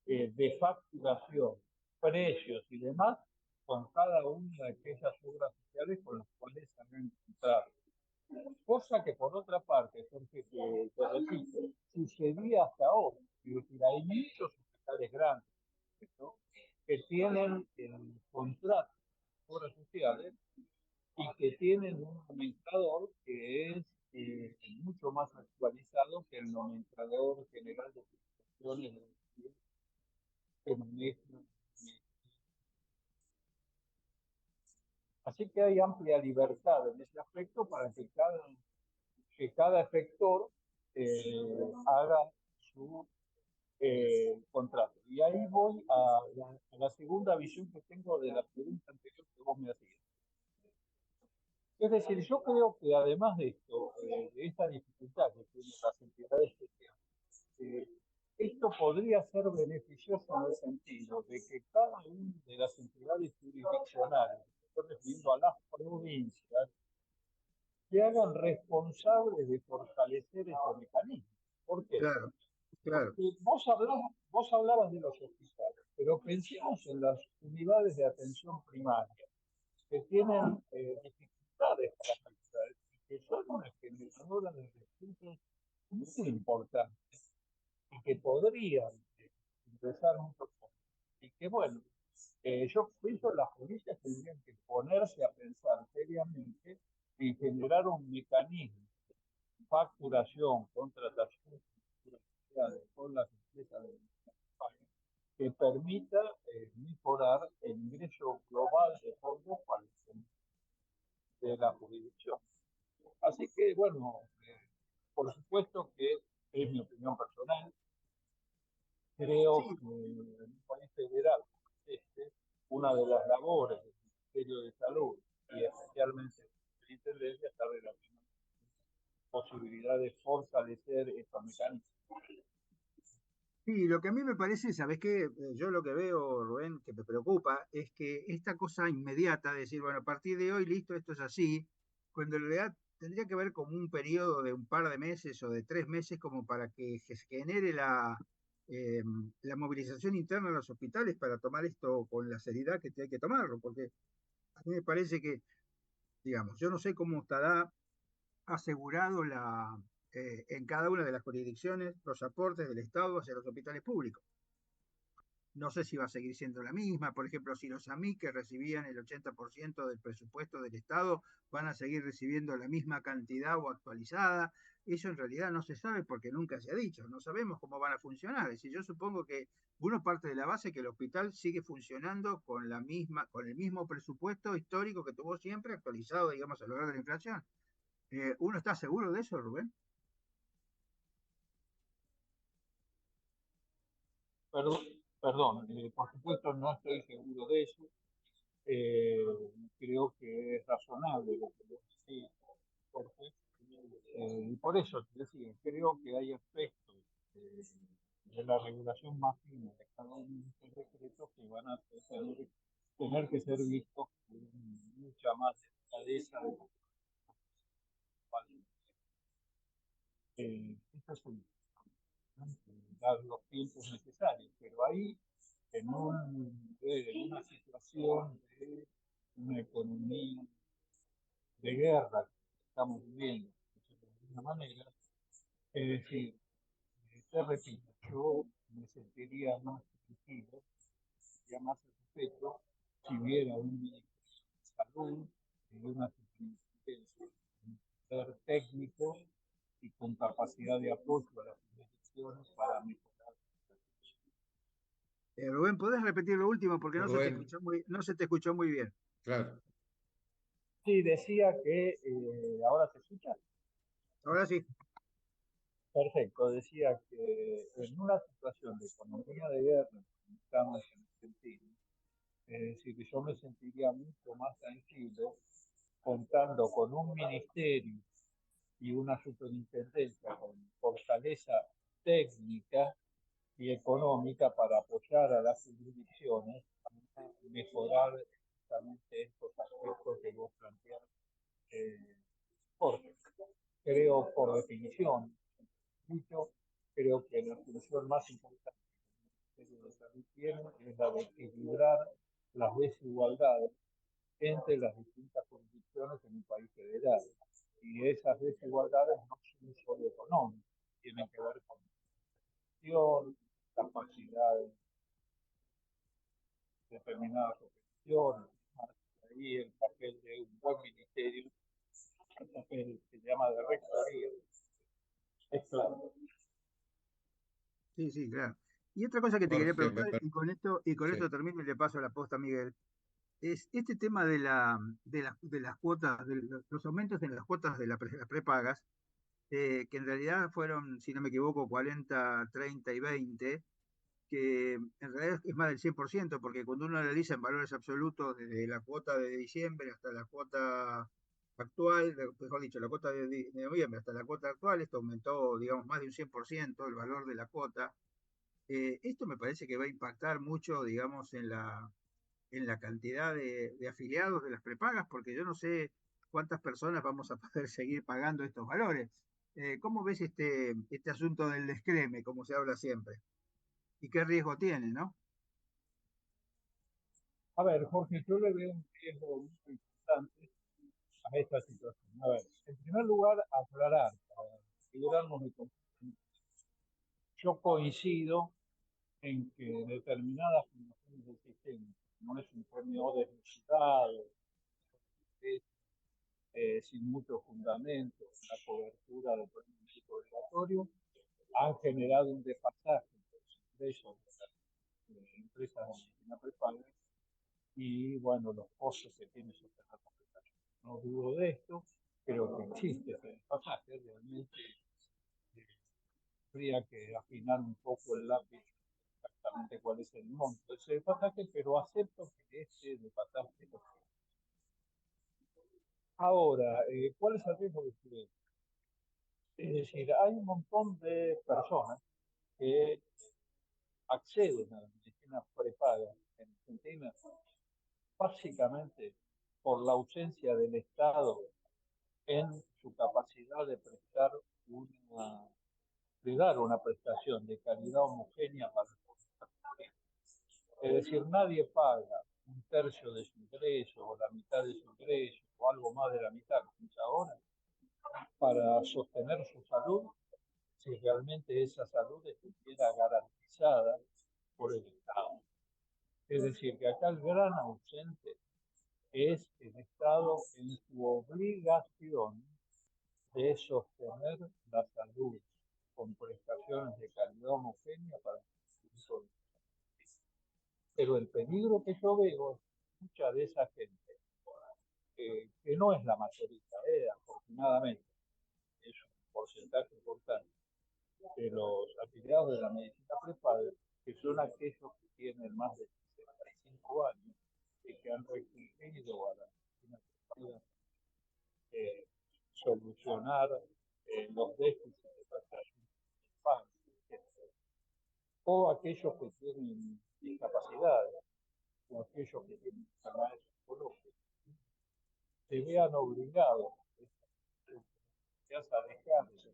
de facturación, precios y demás con cada una de aquellas obras sociales con las cuales se han encontrado. Cosa que por otra parte, porque te repito, sucedía hasta ahora. Es decir, hay muchos hospitales grandes, ¿no?, que tienen el contrato de obras sociales y que tienen un nomenclador que es mucho más actualizado que el nomenclador general de prestaciones que maneja. Así que hay amplia libertad en ese aspecto para que cada efector haga su contrato. Y ahí voy a la segunda visión que tengo de la pregunta anterior que vos me hacías. Es decir, yo creo que además de esto, de esta dificultad que tienen las entidades gestionales, esto podría ser beneficioso en el sentido de que cada una de las entidades jurisdiccionales, estoy refiriendo a las provincias, se hagan responsables de fortalecer estos mecanismos. ¿Por qué? Claro, claro. Porque vos hablabas de los hospitales, pero pensemos en las unidades de atención primaria, que tienen dificultades para facturar y que son una generadora de recursos muy importantes y que podrían ingresar muchos fondos. Y que bueno, yo pienso que las provincias tendrían que ponerse a pensar seriamente en generar un mecanismo de facturación, contratación con las empresas de España que permita mejorar el ingreso global de fondos para el de la jurisdicción. Así que, bueno, por supuesto que es mi opinión personal. Creo Sí, que en un país federal como este, una de las labores del Ministerio de Salud y especialmente de la Superintendencia está relacionada con la posibilidad de fortalecer estos mecanismos. sí, lo que a mí me parece, ¿sabes qué? Yo lo que veo, Rubén, que me preocupa, es que esta cosa inmediata de decir, bueno, a partir de hoy, listo, esto es así, cuando en realidad tendría que haber como un periodo de un par de meses o de 3 meses como para que se genere la movilización interna de los hospitales para tomar esto con la seriedad que hay que tomarlo, porque a mí me parece que, digamos, yo no sé cómo estará asegurado en cada una de las jurisdicciones los aportes del Estado hacia los hospitales públicos. No sé si va a seguir siendo la misma. Por ejemplo, si los AMI que recibían el 80% del presupuesto del Estado van a seguir recibiendo la misma cantidad o actualizada. Eso en realidad no se sabe porque nunca se ha dicho. No sabemos cómo van a funcionar. Es decir, yo supongo que uno parte de la base que el hospital sigue funcionando con con el mismo presupuesto histórico que tuvo siempre, actualizado, digamos, a lo largo de la inflación. ¿Uno está seguro de eso, Rubén? Perdón, perdón, por supuesto no estoy seguro de eso. Eh, Creo que es razonable lo que vos decís. Jorge. Y por eso te decía, creo que hay aspectos de la regulación más fina de cada uno de estos decretos que van a tener que ser vistos con mucha más delicadeza de esto es dar los tiempos necesarios, pero ahí en una situación de una economía de guerra que estamos viviendo de alguna manera, es decir, te repito, yo me sentiría más tranquilo, sería más satisfecho si hubiera un ministro de salud y una superintendencia, un ser técnico y con capacidad de apoyo a las instituciones para mejorar. Rubén, ¿podés repetir lo último? Porque Rubén, no se te escuchó muy bien. claro. Sí, decía que ahora se escucha. Ahora sí. Perfecto, decía que en una situación de economía de guerra, como estamos en Argentina, es decir, que yo me sentiría mucho más tranquilo contando con un ministerio y una superintendencia con fortaleza técnica y económica para apoyar a las jurisdicciones a mejorar justamente estos aspectos que vos planteás. Porque creo, por definición, dicho, creo que la función más importante que el Ministerio de Salud tiene es la de equilibrar las desigualdades entre las distintas jurisdicciones en un país federal. Y esas desigualdades no son solo económicas, tienen que ver con gestión, capacidad de determinadas operaciones. Ahí el papel de un buen ministerio, el papel que se llama de rectoría, es claro. Sí, sí, claro. Y otra cosa que te quería Jorge, preguntar, y con sí. esto termino y le paso la posta a Miguel, es este tema de las cuotas, de los aumentos en las cuotas de las prepagas, que en realidad fueron, si no me equivoco, 40, 30 y 20, que en realidad es más del 100%, porque cuando uno analiza en valores absolutos, desde la cuota de diciembre hasta la cuota actual, mejor dicho, la cuota de noviembre hasta la cuota actual, esto aumentó, digamos, más de un 100% el valor de la cuota. Esto me parece que va a impactar mucho, digamos, en la cantidad de afiliados de las prepagas, porque yo no sé cuántas personas vamos a poder seguir pagando estos valores. ¿Cómo ves este asunto del descreme, como se habla siempre? ¿Y qué riesgo tiene, no? A ver, Jorge, yo le veo un riesgo muy importante a esta situación. A ver, en primer lugar, aclarar, para librarnos de confusión. Yo coincido en que determinadas funciones del sistema, no es un premio desmesurado, es, sin mucho fundamento, la cobertura del premio obligatorio, han generado un desfasaje entre los ingresos de las empresas de medicina prepaga y, bueno, los costos que tiene sostener la prestación. No dudo de esto, creo que existe ese desfasaje, realmente habría que afinar un poco el lápiz exactamente cuál es el monto de ese desfasaje, pero acepto que ese desfasaje lo tiene. Ahora, ¿cuál es el riesgo de estudio? Es decir, hay un montón de personas que acceden a la medicina prepaga en Argentina básicamente por la ausencia del Estado en su capacidad de prestar de dar una prestación de calidad homogénea para el pueblo. Es decir, nadie paga un tercio de su ingreso o la mitad de su ingreso o algo más de la mitad, como es ahora, para sostener su salud si realmente esa salud estuviera garantizada por el Estado. Es decir, que acá el gran ausente es el Estado en su obligación de sostener la salud con prestaciones de calidad homogénea para el conjunto de los países. Pero el peligro que yo veo es que mucha de esa gente, que no es la mayoría, afortunadamente, es un porcentaje importante de los afiliados de la medicina prepaga, que son aquellos que tienen más de 65 años y que han recurrido a la medicina prepaga solucionar los déficits de prestación infantil, o aquellos que tienen discapacidades, o aquellos que tienen enfermedades psicológicas, se vean obligados a dejar de eso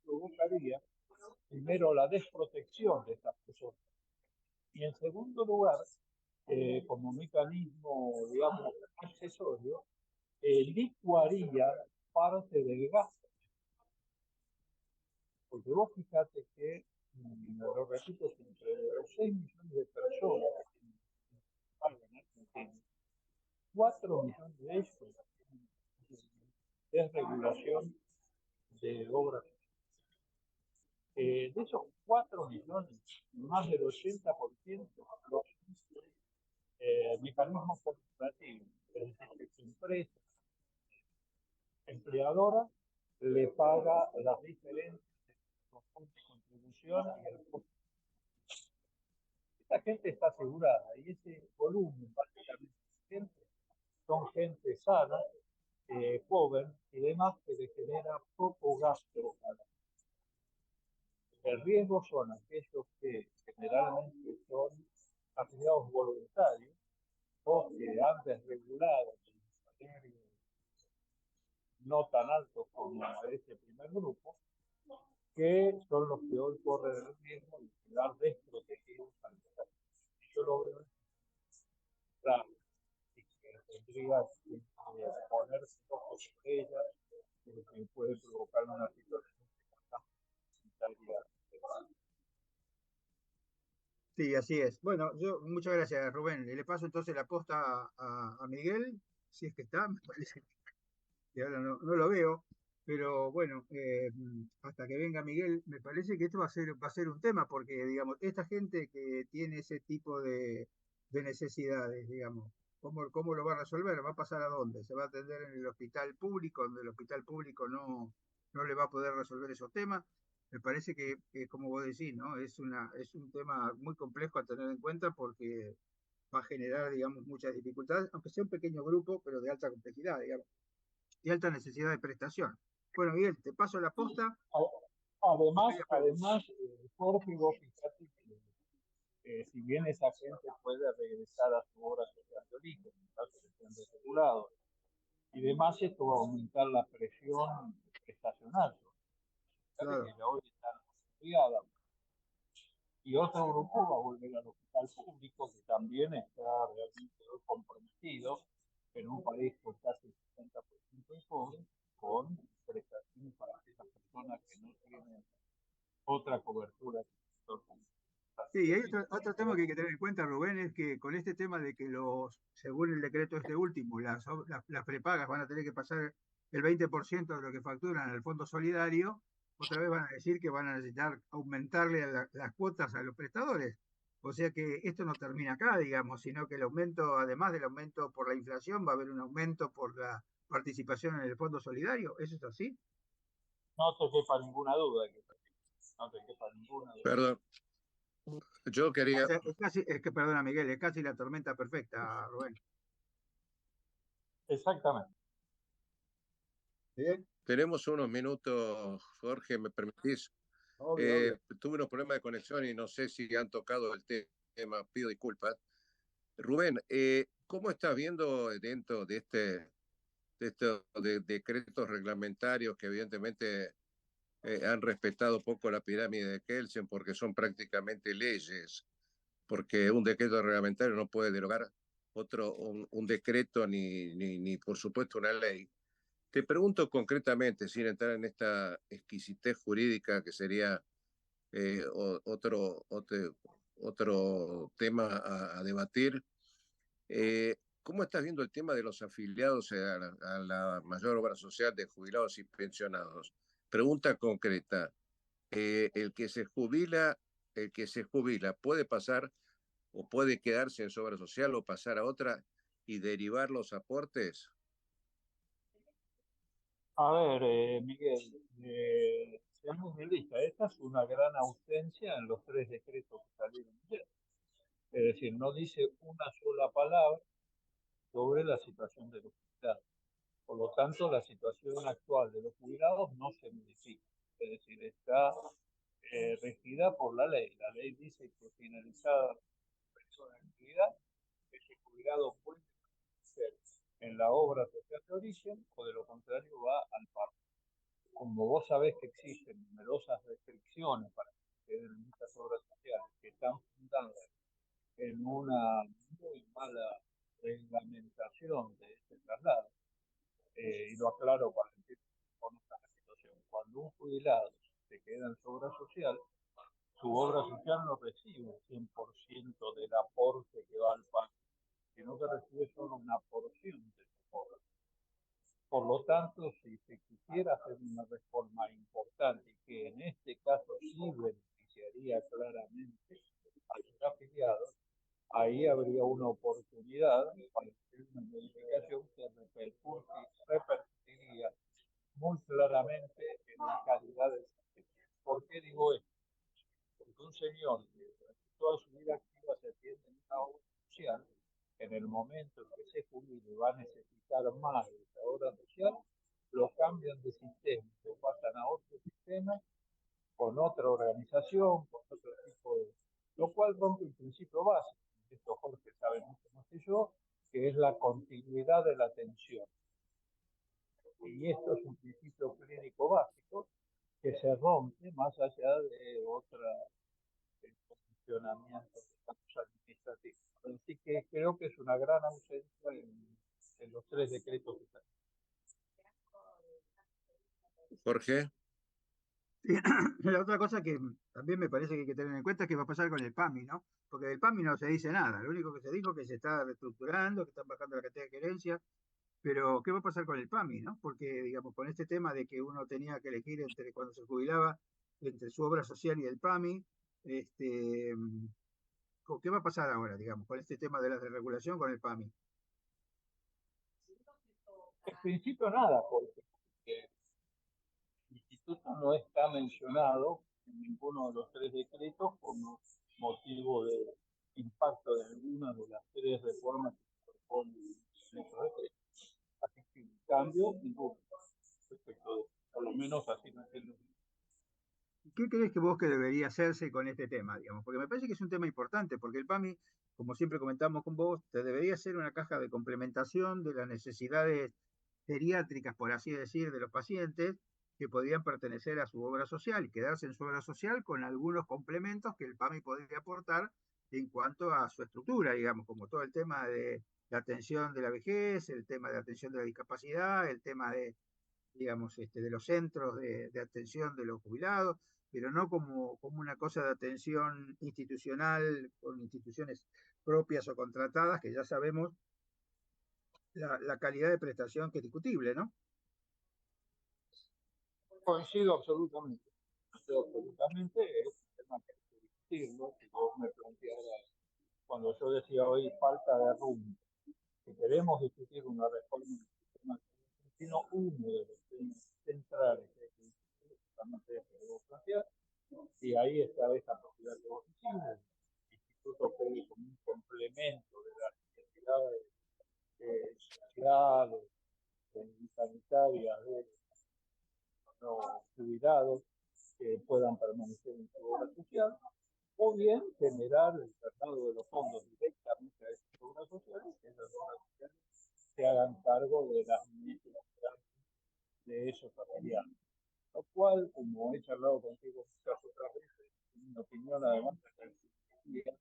provocaría primero la desprotección de estas personas y en segundo lugar, como mecanismo, digamos, accesorio, licuaría parte del gasto. Porque vos fíjate que, lo repito siempre, de los 6 millones de personas que tienen en Argentina, 4 millones de ellos tienen desregulación de obras. De esos 4 millones, más del 80% los mecanismos corporativos, es decir, que su empresa empleadora le paga las diferencias de los fondos de contribución y el costo. Esta gente está asegurada y ese volumen, básicamente, son gente sana, joven y demás que le genera poco gasto. El riesgo son aquellos que generalmente son afiliados voluntarios o que han desregulado el salario no tan alto como ese primer grupo, que son los que hoy corren el riesgo de quedar desprotegidos al Estado. Yo lo veo claro, y que tendría que ponerse ojos sobre ellas, que puede provocar una situación sanitaria. Sí, así es. Bueno, muchas gracias, Rubén. Le paso entonces la posta a Miguel, si es que está, me parece que ahora no lo veo, pero bueno, hasta que venga Miguel, me parece que esto va a ser un tema, porque, digamos, esta gente que tiene ese tipo de necesidades, digamos, ¿cómo lo va a resolver? ¿Va a pasar a dónde? ¿Se va a atender en el hospital público, donde el hospital público no le va a poder resolver esos temas? Me parece que como vos decís, ¿no? Es un tema muy complejo a tener en cuenta porque va a generar, digamos, muchas dificultades, aunque sea un pequeño grupo, pero de alta complejidad, digamos, y alta necesidad de prestación. Bueno, Miguel, te paso la posta. Además, Jorge, vos fíjate que si bien esa gente puede regresar a su obra social de origen, en caso de que estén desregulados, y demás, esto va a aumentar la presión prestacional. Claro. Que hoy están asociadas. Y otro grupo va a volver al hospital público, que también está realmente comprometido en un país con casi el 60% de pobres, con prestaciones para aquellas personas que no tienen otra cobertura. Sí, y hay otro tema que hay que tener en cuenta, Rubén, es que con este tema de que según el decreto este último, las prepagas van a tener que pasar el 20% de lo que facturan al Fondo Solidario, otra vez van a decir que van a necesitar aumentarle las cuotas a los prestadores. O sea que esto no termina acá, digamos, sino que el aumento, además del aumento por la inflación, va a haber un aumento por la participación en el Fondo Solidario. ¿Eso es así? No te quepa ninguna duda. No te quepa ninguna duda. Perdón, yo quería, O sea, perdona, Miguel, es casi la tormenta perfecta, Rubén. Exactamente. ¿Bien? tenemos unos minutos, Jorge, ¿me permitís? Obvio. Tuve unos problemas de conexión y no sé si han tocado el tema, pido disculpas. Rubén, ¿cómo estás viendo dentro de estos decretos reglamentarios que evidentemente han respetado poco la pirámide de Kelsen porque son prácticamente leyes? Porque un decreto reglamentario no puede derogar un decreto ni por supuesto una ley. Te pregunto concretamente, sin entrar en esta exquisitez jurídica que sería otro tema a debatir, ¿cómo estás viendo el tema de los afiliados a la mayor obra social de jubilados y pensionados? Pregunta concreta, el que se jubila, ¿puede pasar o puede quedarse en su obra social o pasar a otra y derivar los aportes? A ver, Miguel, seamos realistas. Esta es una gran ausencia en los 3 decretos que salieron ayer. Es decir, no dice una sola palabra sobre la situación de los jubilados. Por lo tanto, la situación actual de los jubilados no se modifica, es decir, está regida por la ley. La ley dice que finalizada la actividad, ese jubilado puede ser en la obra social de origen o de lo contrario va al paro. Como vos sabés que existen numerosas restricciones para que queden muchas obras sociales que están fundadas en una muy mala reglamentación de este traslado, y lo aclaro para que conozcan la situación. Cuando un jubilado se queda en su obra social, su obra social no recibe el 100% del aporte que va al PAN, sino que recibe solo una porción de su obra. Por lo tanto, si se quisiera hacer una reforma importante, que en este caso sí beneficiaría claramente a los afiliados, ahí habría una oportunidad para hacer una modificación que repercutiría muy claramente en la calidad del servicio. ¿Por qué digo esto? Porque un señor que toda su vida activa se atiende en una obra social, en el momento en que se jubile va a necesitar más de esa obra social, lo cambian de sistema, lo pasan a otro sistema, con otra organización, con otro tipo de... Lo cual rompe un principio básico, esto Jorge sabe mucho más que yo, que es la continuidad de la atención. Y esto es un principio clínico básico que se rompe más allá de otra funcionamiento de campos administrativos. Así que creo que es una gran ausencia en los tres decretos que están. Jorge. Sí, la otra cosa que también me parece que hay que tener en cuenta es qué va a pasar con el PAMI, ¿no? Porque del PAMI no se dice nada, lo único que se dijo es que se está reestructurando, que están bajando la cantidad de querencias, pero ¿qué va a pasar con el PAMI, no? Porque, digamos, con este tema de que uno tenía que elegir entre cuando se jubilaba, entre su obra social y el PAMI, este, ¿qué va a pasar ahora, digamos, con este tema de la desregulación con el PAMI? En principio nada, porque el instituto no está mencionado en ninguno de los tres decretos como motivo de impacto de alguna de las tres reformas que se proponen en estos decretos. Así que en cambio, ninguno respecto de, por lo menos así no entiendo. ¿Qué crees que vos que debería hacerse con este tema, digamos? Porque me parece que es un tema importante, porque el PAMI, como siempre comentamos con vos, te debería ser una caja de complementación de las necesidades geriátricas, por así decir, de los pacientes que podrían pertenecer a su obra social y quedarse en su obra social con algunos complementos que el PAMI podría aportar en cuanto a su estructura, digamos, como todo el tema de la atención de la vejez, el tema de atención de la discapacidad, el tema de, digamos, de los centros de atención de los jubilados, pero no como una cosa de atención institucional con instituciones propias o contratadas, que ya sabemos la calidad de prestación que es discutible, ¿no? Coincido absolutamente. Coincido absolutamente. Es un tema que hay que discutirlo. Si vos me plantearas, cuando yo decía hoy falta de rumbo, si queremos discutir una reforma del sistema argentino, uno de los temas centrales que hay que discutir justamente es que vos planteás, y ahí está esa posibilidad que vos decís, el instituto que como un complemento de las necesidades sociales y sanitarias de los jubilados que puedan permanecer en su obra social, o bien generar el traslado de los fondos directamente a esas obras sociales, que esas obras sociales se hagan cargo de las necesidades de esos afiliados. Lo cual, como he charlado contigo muchas otras veces, en mi opinión, además, repercutiría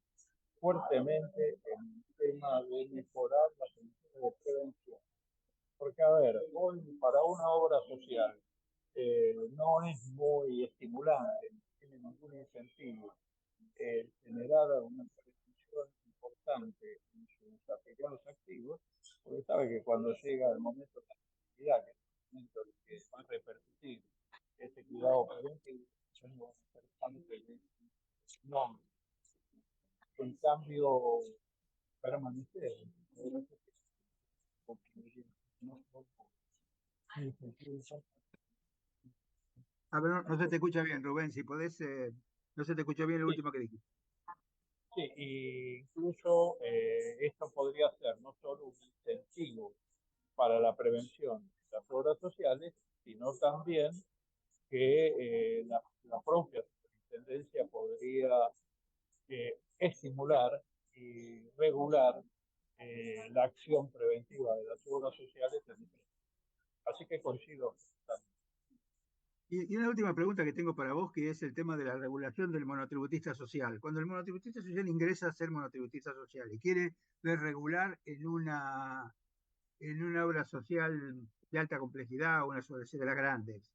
fuertemente en el tema de mejorar las condiciones de prevención. Porque, a ver, hoy para una obra social no es muy estimulante, no tiene ningún incentivo generar una prevención importante en sus afiliados activos, porque sabe que cuando llega el momento de la necesidad, que es el momento en que va a repercutir ese cuidado preventivo, no va a ser parte de su nombre. En cambio, permanecer, A ver, no se te escucha bien, Rubén, si podés, no se te escuchó bien lo sí, último que dijiste. sí, y incluso esto podría ser no solo un incentivo para la prevención obras sociales, sino también que la propia superintendencia podría estimular y regular la acción preventiva de las obras sociales. Así que coincido también. Y una última pregunta que tengo para vos, que es el tema de la regulación del monotributista social. Cuando el monotributista social ingresa a ser monotributista social y quiere ver regular en una obra social de alta complejidad, una de las grandes,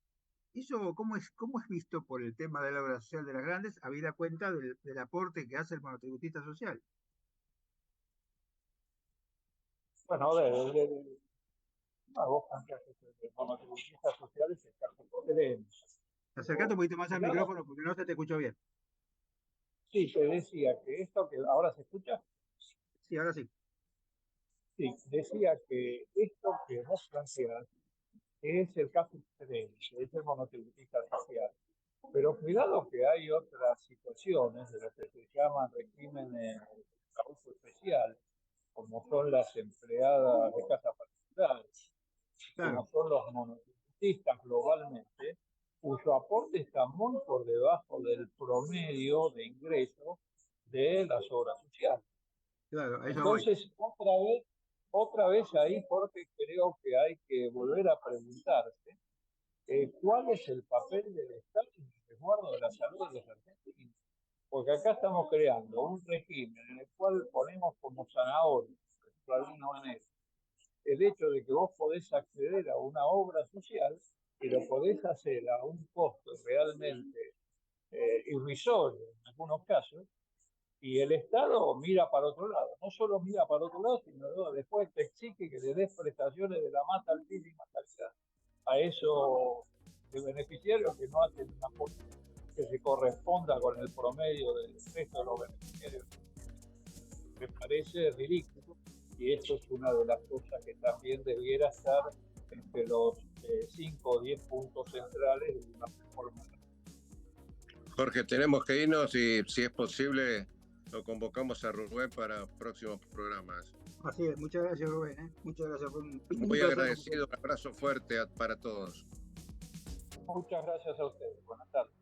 ¿eso cómo es visto por el tema de la obra social de las grandes, habida cuenta del aporte que hace el monotributista social? Bueno, vos planteaste que los monotributistas sociales se caracterizan. Acercate un poquito más al micrófono porque no se te escuchó bien. Sí, te decía que esto que ahora se escucha. Sí, ahora sí. Sí, decía que esto que vos planteas es el caso extremo, es el monotributista social. Pero cuidado que hay otras situaciones de lo que se llaman regímenes de abuso especial, como son las empleadas de casa particulares, Claro. como son los monotributistas globalmente, cuyo aporte está muy por debajo del promedio de ingresos de las obras sociales. Claro, a eso entonces, otra vez ahí, porque creo que hay que volver a preguntarse cuál es el papel del Estado en el resguardo de la salud de los argentinos. Porque acá estamos creando un régimen en el cual ponemos como zanahoria, de alguna manera, el hecho de que vos podés acceder a una obra social y lo podés hacer a un costo realmente irrisorio en algunos casos, y el Estado mira para otro lado. No solo mira para otro lado, sino después te exige que le des prestaciones de la más altísima calidad a esos beneficiarios que no hacen una política que se corresponda con el promedio del resto de los beneficiarios. Me parece ridículo, y esto es una de las cosas que también debiera estar entre los 5 o 10 puntos centrales de una reforma. Jorge, tenemos que irnos y si es posible lo convocamos a Rubén para próximos programas. Así es, muchas gracias Rubén. Muchas gracias. Muy agradecido, un abrazo fuerte para todos. Muchas gracias a ustedes. Buenas tardes.